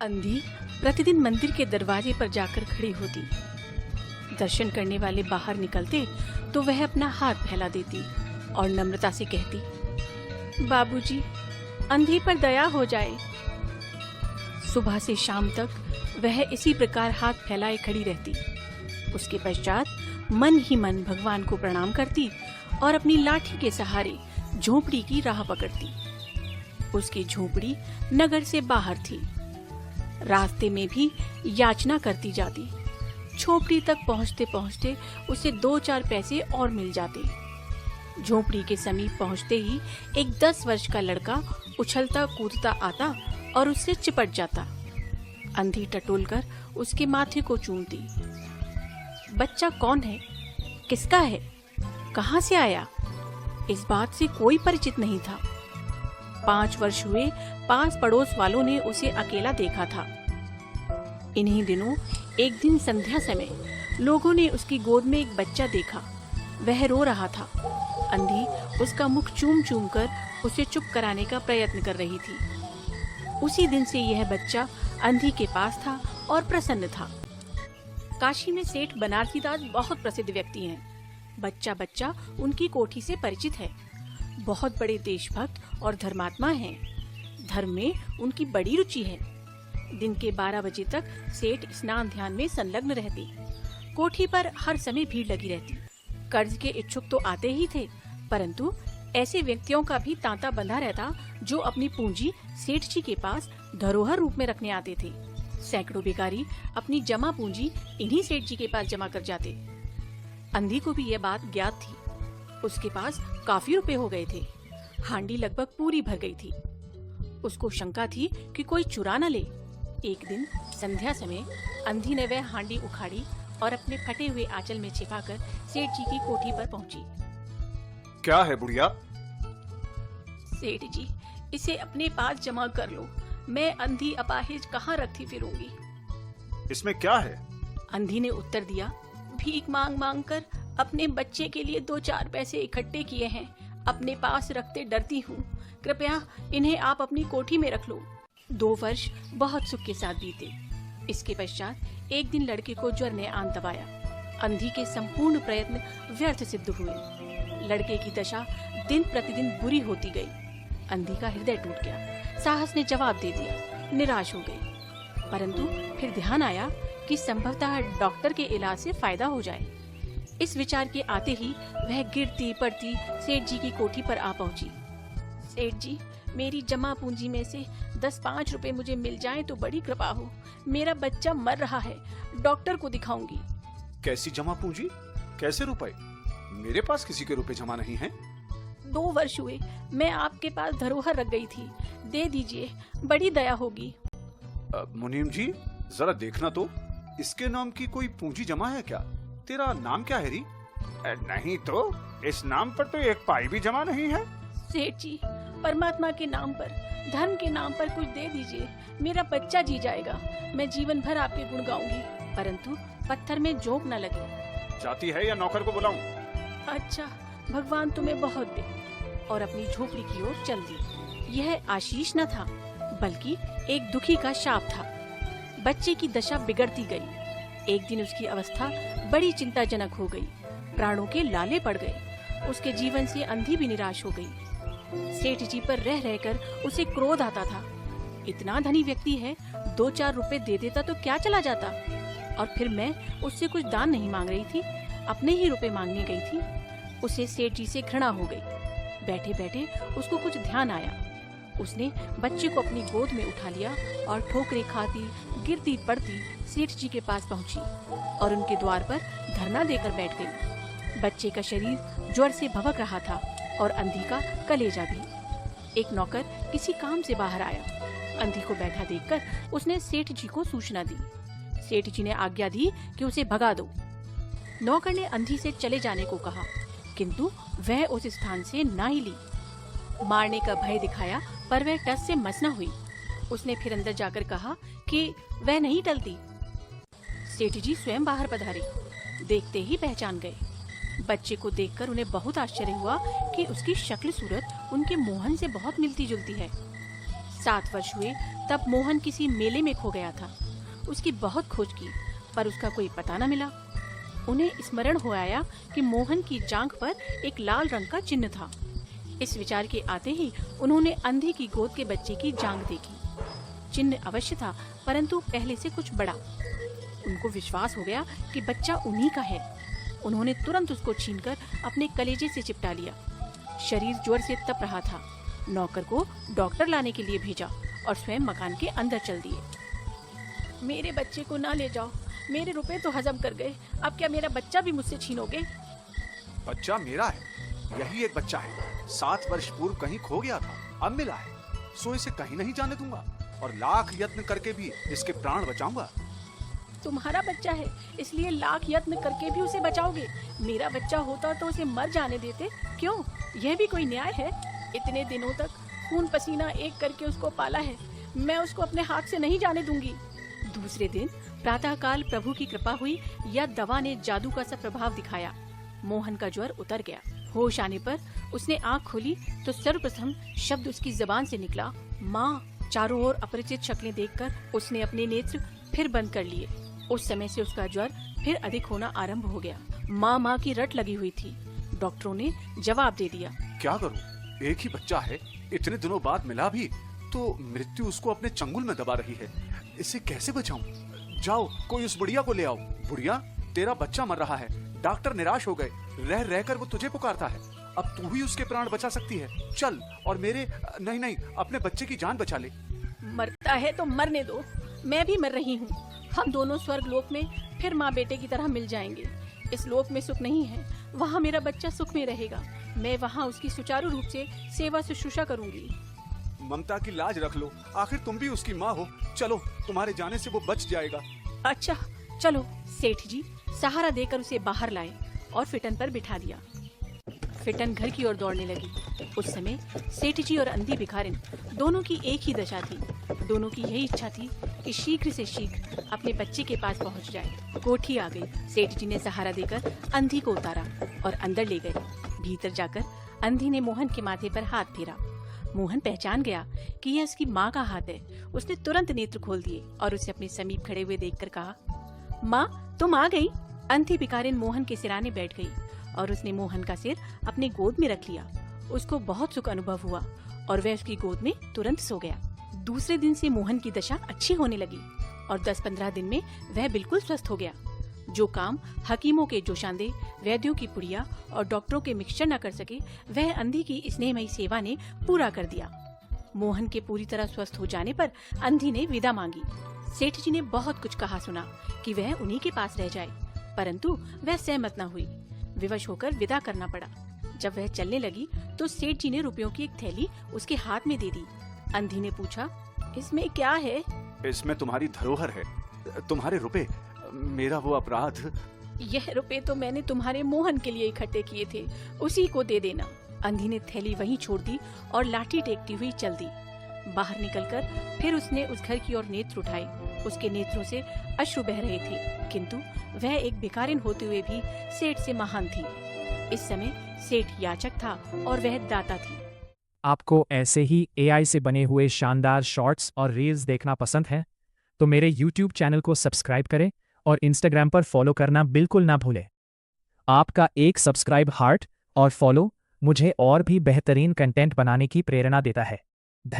अंधी प्रतिदिन मंदिर के दरवाजे पर जाकर खड़ी होती। दर्शन करने वाले बाहर निकलते तो वह अपना हाथ फैला देती और नम्रता से कहती, बाबूजी, अंधी पर दया हो जाए। सुबह से शाम तक वह इसी प्रकार हाथ फैलाए खड़ी रहती। उसके पश्चात मन ही मन भगवान को प्रणाम करती और अपनी लाठी के सहारे झोपड़ी की राह पकड़ती। उसकी झोपड़ी नगर से बाहर थी। रास्ते में भी याचना करती जाती। झोपड़ी तक पहुंचते पहुंचते उसे 2-4 पैसे और मिल जाते। झोपड़ी के समीप पहुंचते ही एक 10 वर्ष का लड़का उछलता कूदता आता और उससे चिपट जाता। अंधी टटोलकर उसके माथे को चूमती। बच्चा कौन है, किसका है, कहां से आया, इस बात से कोई परिचित नहीं था। 5 वर्ष हुए पास पड़ोस वालों ने उसे अकेला देखा था। इन्हीं दिनों एक दिन संध्या समय लोगों ने उसकी गोद में एक बच्चा देखा। वह रो रहा था। अंधी उसका मुख चूम चूम कर उसे चुप कराने का प्रयत्न कर रही थी। उसी दिन से यह बच्चा अंधी के पास था और प्रसन्न था। काशी में सेठ बनारसी दास बहुत प्रसिद्ध व्यक्ति हैं। बच्चा बच्चा उनकी कोठी से परिचित है। बहुत बड़े देशभक्त और धर्मात्मा हैं। धर्म में उनकी बड़ी रुचि है। दिन के 12 बजे तक सेठ स्नान ध्यान में संलग्न रहते। कोठी पर हर समय भीड़ लगी रहती। कर्ज के इच्छुक तो आते ही थे, परंतु ऐसे व्यक्तियों का भी तांता बंधा रहता जो अपनी पूंजी सेठ जी के पास धरोहर रूप में रखने आते थे। सैकड़ों भिखारी अपनी जमा पूंजी इन्हीं सेठ जी के पास जमा कर जाते। अंधी को भी यह बात ज्ञात थी। उसके पास काफी रुपए हो गए थे। हांडी लगभग पूरी भर गई थी। उसको शंका थी कि कोई चुरा न ले। एक दिन संध्या समय अंधी ने वह हांडी उखाड़ी और अपने फटे हुए आंचल में छिपाकर सेठ जी की कोठी पर पहुंची। क्या है बुढ़िया? सेठ जी, इसे अपने पास जमा कर लो। मैं अंधी अपाहिज कहाँ रखती फिरूंगी। इसमें क्या है? अंधी ने उत्तर दिया, भीख मांग मांग कर अपने बच्चे के लिए 2-4 पैसे इकट्ठे किए हैं। अपने पास रखते डरती हूँ। कृपया इन्हें आप अपनी कोठी में रख लो। 2 वर्ष बहुत सुख के साथ बीते। इसके पश्चात एक दिन लड़के को ज्वर ने आन दबाया। अंधी के संपूर्ण प्रयत्न व्यर्थ सिद्ध हुए। लड़के की दशा दिन प्रतिदिन बुरी होती गई। अंधी का हृदय टूट गया। साहस ने जवाब दे दिया। निराश हो गई। परंतु फिर ध्यान आया कि संभवतः डॉक्टर के इलाज से फायदा हो जाए। इस विचार के आते ही वह गिरती पड़ती सेठ जी की कोठी पर आ पहुंची। सेठ जी, मेरी जमा पूंजी में से 10-5 रुपए मुझे मिल जाएं तो बड़ी कृपा हो। मेरा बच्चा मर रहा है। डॉक्टर को दिखाऊंगी। कैसी जमा पूंजी? कैसे रुपए? मेरे पास किसी के रुपए जमा नहीं हैं। 2 वर्ष हुए मैं आपके पास धरोहर रख गई थी। दे दीजिए, बड़ी दया होगी। मुनीम जी, जरा देखना तो, इसके नाम की कोई पूंजी जमा है क्या? तेरा नाम क्या है री? नहीं तो, इस नाम पर तो 1 पाई भी जमा नहीं है। सेठ जी, परमात्मा के नाम पर, धर्म के नाम पर कुछ दे दीजिए। मेरा बच्चा जी जाएगा। मैं जीवन भर आपके गुण गाऊंगी, परंतु पत्थर में जोंक न लगे। जाती है या नौकर को बुलाऊं? अच्छा, भगवान तुम्हें बहुत दे। और अपनी झोपड़ी की ओर चल दी। यह आशीष न था, बल्कि एक दुखी का शाप था। बच्चे की दशा बिगड़ती गई। एक दिन उसकी अवस्था बड़ी चिंताजनक हो गई। प्राणों के लाले पड़ गए। उसके जीवन से अंधी भी निराश हो गई। सेठ जी पर रह रहकर उसे क्रोध आता था। इतना धनी व्यक्ति है, 2-4 रुपए दे देता तो क्या चला जाता। और फिर मैं उससे कुछ दान नहीं मांग रही थी, अपने ही रुपए मांगने गई थी। उसे सेठ जी से घृणा हो गई। बैठे बैठे उसको कुछ ध्यान आया। उसने बच्चे को अपनी गोद में उठा लिया और ठोकरें खाती गिरती पड़ती सेठ जी के पास पहुंची और उनके द्वार पर धरना देकर बैठ गई। बच्चे का शरीर ज्वर से भभक रहा था और अंधी का कलेजा भी। एक नौकर किसी काम से बाहर आया। अंधी को बैठा देखकर उसने सेठ जी को सूचना दी। सेठ जी ने आज्ञा दी कि उसे भगा दो। नौकर ने अंधी से चले जाने को कहा, किंतु वह उस स्थान से ना हिली। मारने का भय दिखाया, पर वह टस से मस न हुई। उसने फिर अंदर जाकर कहा कि वह नहीं टलती। सेठ जी स्वयं बाहर पधारे। देखते ही पहचान गए। बच्चे को देखकर उन्हें बहुत आश्चर्य हुआ कि उसकी शक्ल सूरत उनके मोहन से बहुत मिलती जुलती है। 7 वर्ष हुए तब मोहन किसी मेले में खो गया था। उसकी बहुत खोज की पर उसका कोई पता न मिला। उन्हें स्मरण हो आया कि मोहन की जांघ पर एक लाल रंग का चिन्ह था। इस विचार के आते ही उन्होंने अंधे की गोद के बच्चे की जांघ देखी। चिन्ह अवश्य था परंतु पहले से कुछ बड़ा। उनको विश्वास हो गया कि बच्चा उन्हीं का है। उन्होंने तुरंत उसको छीनकर अपने कलेजे से चिपटा लिया। शरीर जोर से तप रहा था। नौकर को डॉक्टर लाने के लिए भेजा और स्वयं मकान के अंदर चल दिए। मेरे बच्चे को ना ले जाओ, मेरे रुपए तो हजम कर गए, अब क्या मेरा बच्चा भी मुझसे छीनोगे? बच्चा मेरा है, यही एक बच्चा है। 7 वर्ष पूर्व कहीं खो गया था, अब मिला है, सो इसे कहीं नहीं जाने दूंगा और लाख यत्न करके भी इसके प्राण बचाऊंगा। तुम्हारा बच्चा है इसलिए लाख यत्न करके भी उसे बचाओगे। मेरा बच्चा होता तो उसे मर जाने देते। क्यों, यह भी कोई न्याय है? इतने दिनों तक खून पसीना एक करके उसको पाला है, मैं उसको अपने हाथ से नहीं जाने दूंगी। दूसरे दिन प्रातःकाल प्रभु की कृपा हुई या दवा ने जादू का सा प्रभाव दिखाया। मोहन का ज्वर उतर गया। होश आने पर उसने आंख खोली तो सर्वप्रथम शब्द उसकी जबान से निकला, माँ। चारों ओर अपरिचित शक्लें देखकर उसने अपने नेत्र फिर बंद कर लिए। उस समय से उसका ज्वर फिर अधिक होना आरंभ हो गया। माँ माँ की रट लगी हुई थी। डॉक्टरों ने जवाब दे दिया, क्या करूं, एक ही बच्चा है, इतने दिनों बाद मिला भी तो मृत्यु उसको अपने चंगुल में दबा रही है। इसे कैसे बचाऊं? जाओ कोई उस बुढ़िया को ले आओ। बुढ़िया, तेरा बच्चा मर रहा है, डॉक्टर निराश हो गए, रह रहकर वो तुझे पुकारता है। अब तू ही उसके प्राण बचा सकती है। चल और मेरे नहीं अपने बच्चे की जान बचा ले। मरता है तो मरने दो, मैं भी मर रही हूँ। हम दोनों स्वर्ग लोक में फिर माँ बेटे की तरह मिल जाएंगे। इस लोक में सुख नहीं है, वहाँ मेरा बच्चा सुख में रहेगा। मैं वहाँ उसकी सुचारू रूप से सेवा शुश्रूषा करूंगी। ममता की लाज रख लो, आखिर तुम भी उसकी माँ हो। चलो, तुम्हारे जाने से वो बच जाएगा। अच्छा चलो। सेठ जी सहारा देकर उसे बाहर लाए और फिटन पर बिठा दिया। फिटन घर की ओर दौड़ने लगी। उस समय सेठ जी और अंधी भिखारिन दोनों की एक ही दशा थी। दोनों की यही इच्छा थी कि शीघ्र से शीघ्र अपने बच्चे के पास पहुंच जाए। कोठी आ गई। सेठ जी ने सहारा देकर अंधी को उतारा और अंदर ले गए। भीतर जाकर अंधी ने मोहन के माथे पर हाथ फेरा। मोहन पहचान गया कि यह उसकी माँ का हाथ है। उसने तुरंत नेत्र खोल दिए और उसे अपने समीप खड़े हुए देखकर कहा, माँ तुम आ गई। अंधी भिखारिन मोहन के सिराने बैठ गई और उसने मोहन का सिर अपने गोद में रख लिया। उसको बहुत सुख अनुभव हुआ और वह उसकी गोद में तुरंत सो गया। दूसरे दिन से मोहन की दशा अच्छी होने लगी और 10-15 दिन में वह बिल्कुल स्वस्थ हो गया। जो काम हकीमों के जोशांदे, वैद्यों की पुड़िया और डॉक्टरों के मिक्सचर न कर सके, वह अंधी की स्नेहमयी सेवा ने पूरा कर दिया। मोहन के पूरी तरह स्वस्थ हो जाने पर अंधी ने विदा मांगी। सेठ जी ने बहुत कुछ कहा सुना कि वह उन्हीं के पास रह जाए, परंतु वह सहमत न हुई। विवश होकर विदा करना पड़ा। जब वह चलने लगी तो सेठ जी ने रुपयों की एक थैली उसके हाथ में दे दी। अंधी ने पूछा, इसमें क्या है? इसमें तुम्हारी धरोहर है, तुम्हारे रुपए, मेरा वो अपराध। यह रुपए तो मैंने तुम्हारे मोहन के लिए इकट्ठे किए थे, उसी को दे देना। अंधी ने थैली वहीं छोड़ दी और लाठी टेकती हुई चल दी। बाहर निकलकर फिर उसने उस घर की ओर नेत्र उठाए। उसके नेत्रों से अश्रु बह रहे थे, किंतु वह एक भिखारिन होते हुए भी सेठ से महान थी। इस समय सेठ याचक था और वह दाता थी। आपको ऐसे ही AI से बने हुए शानदार शॉर्ट्स और रील्स देखना पसंद है तो मेरे YouTube चैनल को सब्सक्राइब करें और Instagram पर फॉलो करना बिल्कुल ना भूलें। आपका एक सब्सक्राइब, हार्ट और फॉलो मुझे और भी बेहतरीन कंटेंट बनाने की प्रेरणा देता है।